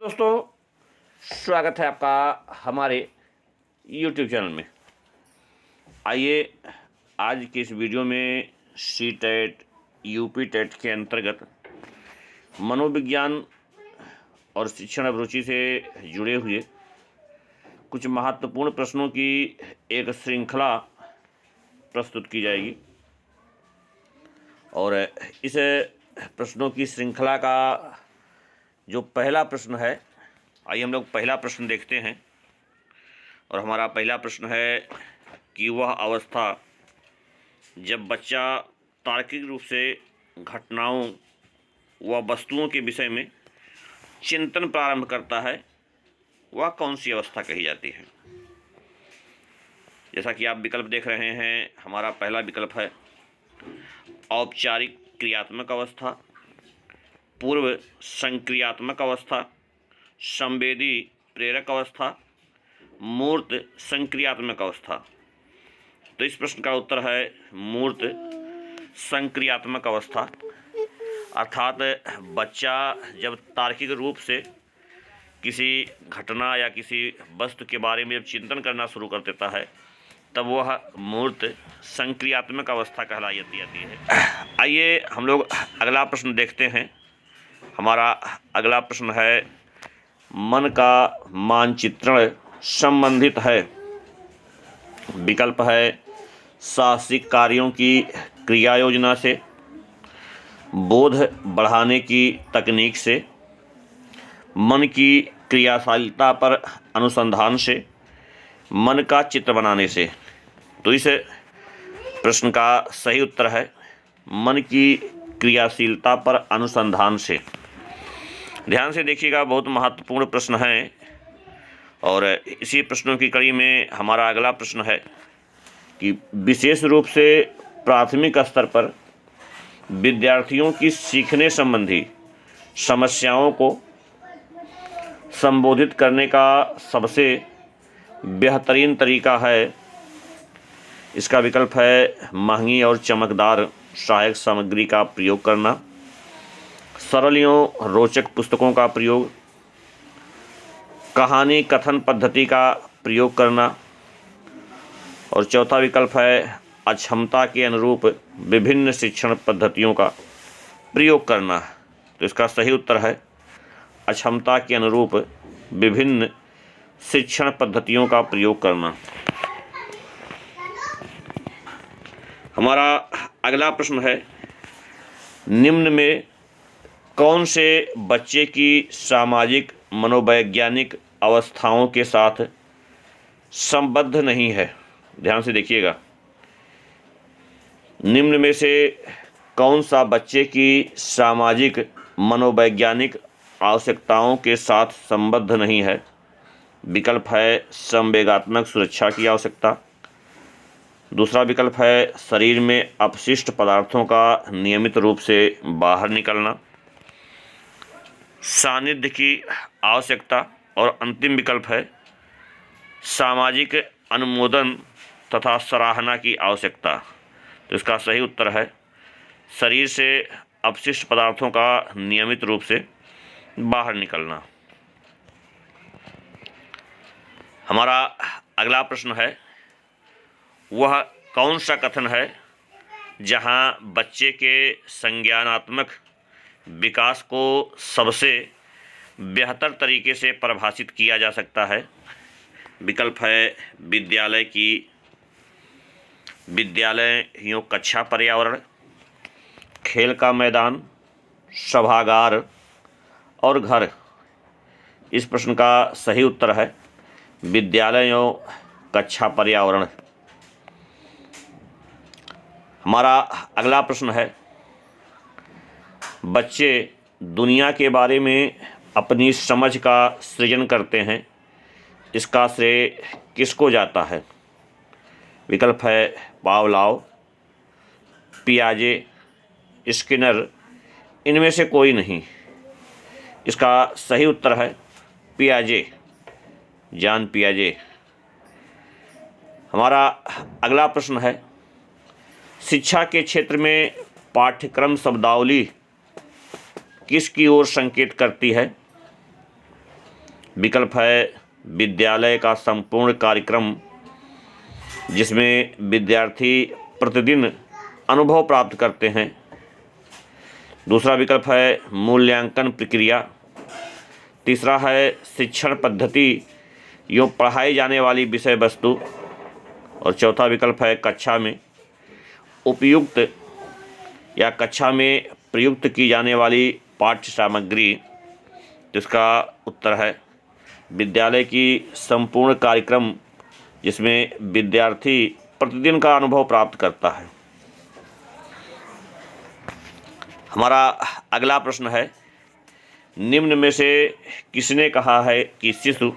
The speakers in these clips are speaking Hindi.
दोस्तों, स्वागत है आपका हमारे YouTube चैनल में। आइए आज की इस वीडियो में सी टेट यूपी टेट के अंतर्गत मनोविज्ञान और शिक्षण अभिरुचि से जुड़े हुए कुछ महत्वपूर्ण प्रश्नों की एक श्रृंखला प्रस्तुत की जाएगी। और इस प्रश्नों की श्रृंखला का जो पहला प्रश्न है, आइए हम लोग पहला प्रश्न देखते हैं। और हमारा पहला प्रश्न है कि वह अवस्था जब बच्चा तार्किक रूप से घटनाओं व वस्तुओं के विषय में चिंतन प्रारंभ करता है, वह कौन सी अवस्था कही जाती है। जैसा कि आप विकल्प देख रहे हैं, हमारा पहला विकल्प है औपचारिक क्रियात्मक अवस्था, पूर्व संक्रियात्मक अवस्था, संवेदी प्रेरक अवस्था, मूर्त संक्रियात्मक अवस्था। तो इस प्रश्न का उत्तर है मूर्त संक्रियात्मक अवस्था। अर्थात बच्चा जब तार्किक रूप से किसी घटना या किसी वस्तु के बारे में जब चिंतन करना शुरू कर देता है, तब वह मूर्त संक्रियात्मक अवस्था कहलाई जाती है। आइए हम लोग अगला प्रश्न देखते हैं। हमारा अगला प्रश्न है मन का मानचित्रण संबंधित है। विकल्प है साहसिक कार्यों की क्रिया योजना से, बोध बढ़ाने की तकनीक से, मन की क्रियाशीलता पर अनुसंधान से, मन का चित्र बनाने से। तो इस प्रश्न का सही उत्तर है मन की क्रियाशीलता पर अनुसंधान से। ध्यान से देखिएगा, बहुत महत्वपूर्ण प्रश्न है। और इसी प्रश्नों की कड़ी में हमारा अगला प्रश्न है कि विशेष रूप से प्राथमिक स्तर पर विद्यार्थियों की सीखने संबंधी समस्याओं को संबोधित करने का सबसे बेहतरीन तरीका है। इसका विकल्प है महंगी और चमकदार सहायक सामग्री का प्रयोग करना, सरल एवं रोचक पुस्तकों का प्रयोग, कहानी कथन पद्धति का प्रयोग करना, और चौथा विकल्प है अक्षमता के अनुरूप विभिन्न शिक्षण पद्धतियों का प्रयोग करना। तो इसका सही उत्तर है अक्षमता के अनुरूप विभिन्न शिक्षण पद्धतियों का प्रयोग करना। हमारा अगला प्रश्न है निम्न में कौन से बच्चे की सामाजिक मनोवैज्ञानिक अवस्थाओं के साथ संबद्ध नहीं है। ध्यान से देखिएगा, निम्न में से कौन सा बच्चे की सामाजिक मनोवैज्ञानिक आवश्यकताओं के साथ संबद्ध नहीं है। विकल्प है संवेगात्मक सुरक्षा की आवश्यकता, दूसरा विकल्प है शरीर में अपशिष्ट पदार्थों का नियमित रूप से बाहर निकलना, सानिध्य की आवश्यकता, और अंतिम विकल्प है सामाजिक अनुमोदन तथा सराहना की आवश्यकता। तो इसका सही उत्तर है शरीर से अपशिष्ट पदार्थों का नियमित रूप से बाहर निकलना। हमारा अगला प्रश्न है वह कौन सा कथन है जहां बच्चे के संज्ञानात्मक विकास को सबसे बेहतर तरीके से परिभाषित किया जा सकता है। विकल्प है विद्यालय यूँ कक्षा पर्यावरण, खेल का मैदान, सभागार और घर। इस प्रश्न का सही उत्तर है विद्यालय यूँ कक्षा पर्यावरण। हमारा अगला प्रश्न है बच्चे दुनिया के बारे में अपनी समझ का सृजन करते हैं, इसका श्रेय किसको जाता है। विकल्प है पावलोव, पियाजे, स्किनर, इनमें से कोई नहीं। इसका सही उत्तर है पियाजे, जॉन पियाजे। हमारा अगला प्रश्न है शिक्षा के क्षेत्र में पाठ्यक्रम शब्दावली किसकी ओर संकेत करती है। विकल्प है विद्यालय का संपूर्ण कार्यक्रम, जिसमें विद्यार्थी प्रतिदिन अनुभव प्राप्त करते हैं। दूसरा विकल्प है मूल्यांकन प्रक्रिया। तीसरा है शिक्षण पद्धति यूँ पढ़ाई जाने वाली विषय वस्तु। और चौथा विकल्प है कक्षा में उपयुक्त या कक्षा में प्रयुक्त की जाने वाली पाठ्य सामग्री। तो इसका उत्तर है विद्यालय की संपूर्ण कार्यक्रम, जिसमें विद्यार्थी प्रतिदिन का अनुभव प्राप्त करता है। हमारा अगला प्रश्न है, निम्न में से किसने कहा है कि शिशु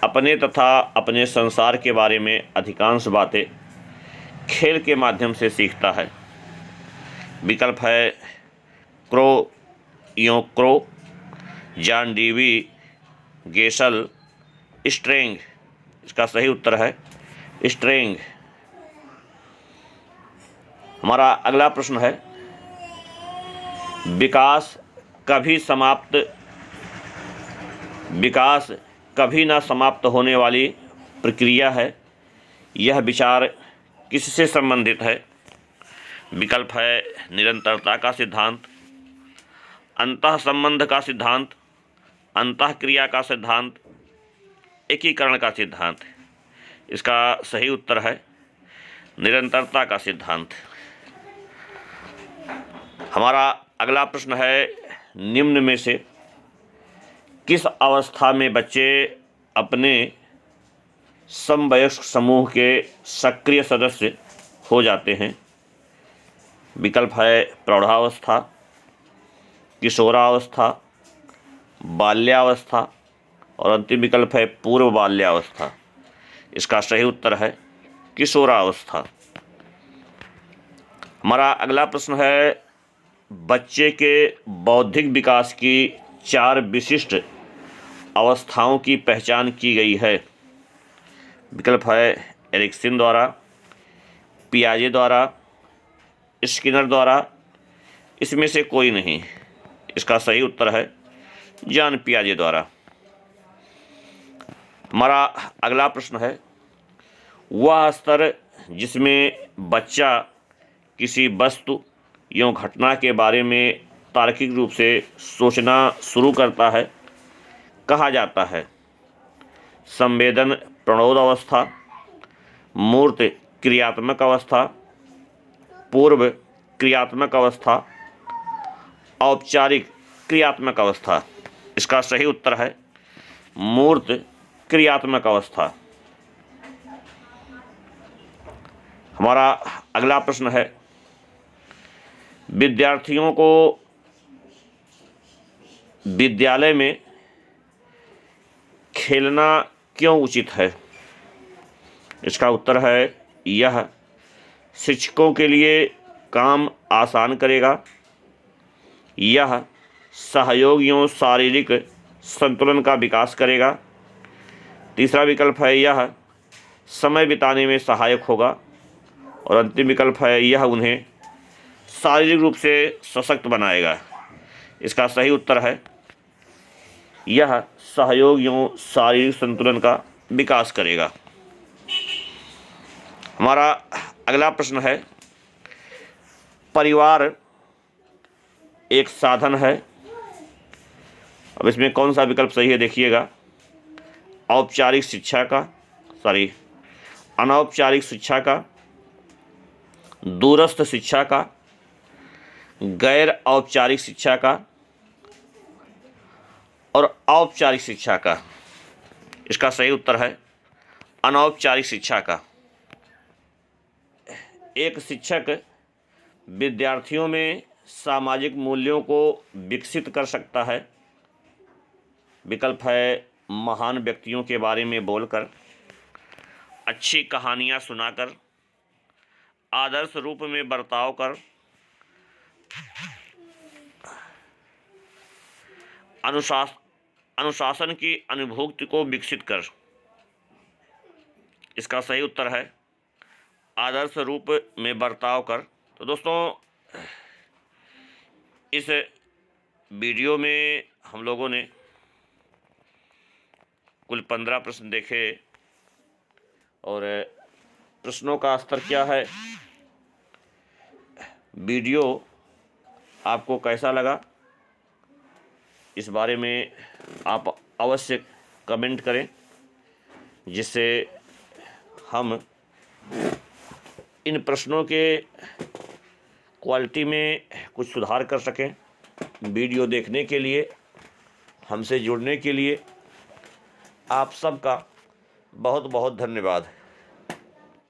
अपने तथा अपने संसार के बारे में अधिकांश बातें खेल के माध्यम से सीखता है? विकल्प है क्रो यो क्रो, जॉन डीवी, गेसल, स्ट्रेंग। इसका सही उत्तर है स्ट्रेंग। हमारा अगला प्रश्न है, विकास कभी ना समाप्त होने वाली प्रक्रिया है, यह विचार किससे संबंधित है? विकल्प है निरंतरता का सिद्धांत, अंतः संबंध का सिद्धांत, अंतःक्रिया का सिद्धांत, एकीकरण का सिद्धांत। इसका सही उत्तर है निरंतरता का सिद्धांत। हमारा अगला प्रश्न है, निम्न में से किस अवस्था में बच्चे अपने समवयस्क समूह के सक्रिय सदस्य हो जाते हैं? विकल्प है प्रौढ़ावस्था, किशोरावस्था, बाल्यावस्था और अंतिम विकल्प है पूर्व बाल्यावस्था। इसका सही उत्तर है किशोरावस्था। हमारा अगला प्रश्न है, बच्चे के बौद्धिक विकास की 4 विशिष्ट अवस्थाओं की पहचान की गई है। विकल्प है एरिक्सन द्वारा, पियाजे द्वारा, स्किनर द्वारा, इसमें से कोई नहीं। इसका सही उत्तर है जॉन पियाजे द्वारा। हमारा अगला प्रश्न है, वह स्तर जिसमें बच्चा किसी वस्तु या घटना के बारे में तार्किक रूप से सोचना शुरू करता है, कहा जाता है? संवेदन प्रणोद अवस्था, मूर्त क्रियात्मक अवस्था, पूर्व क्रियात्मक अवस्था, औपचारिक क्रियात्मक अवस्था। इसका सही उत्तर है मूर्त क्रियात्मक अवस्था। हमारा अगला प्रश्न है, विद्यार्थियों को विद्यालय में खेलना क्यों उचित है? इसका उत्तर है यह शिक्षकों के लिए काम आसान करेगा, यह सहयोगियों शारीरिक संतुलन का विकास करेगा। तीसरा विकल्प है यह समय बिताने में सहायक होगा और अंतिम विकल्प है यह उन्हें शारीरिक रूप से सशक्त बनाएगा। इसका सही उत्तर है यह सहयोग एवं शारीरिक संतुलन का विकास करेगा। हमारा अगला प्रश्न है, परिवार एक साधन है। अब इसमें कौन सा विकल्प सही है देखिएगा। औपचारिक शिक्षा का, अनौपचारिक शिक्षा का, दूरस्थ शिक्षा का, गैर औपचारिक शिक्षा का और औपचारिक शिक्षा का। इसका सही उत्तर है अनौपचारिक शिक्षा का। एक शिक्षक विद्यार्थियों में सामाजिक मूल्यों को विकसित कर सकता है। विकल्प है महान व्यक्तियों के बारे में बोलकर, अच्छी कहानियाँ सुनाकर, आदर्श रूप में बर्ताव कर, अनुशासन की अनुभूति को विकसित कर। इसका सही उत्तर है आदर्श रूप में बर्ताव कर। तो दोस्तों, इस वीडियो में हम लोगों ने कुल 15 प्रश्न देखे और प्रश्नों का स्तर क्या है, वीडियो आपको कैसा लगा, इस बारे में आप अवश्य कमेंट करें, जिससे हम इन प्रश्नों के क्वालिटी में कुछ सुधार कर सकें। वीडियो देखने के लिए, हमसे जुड़ने के लिए आप सबका बहुत बहुत धन्यवाद।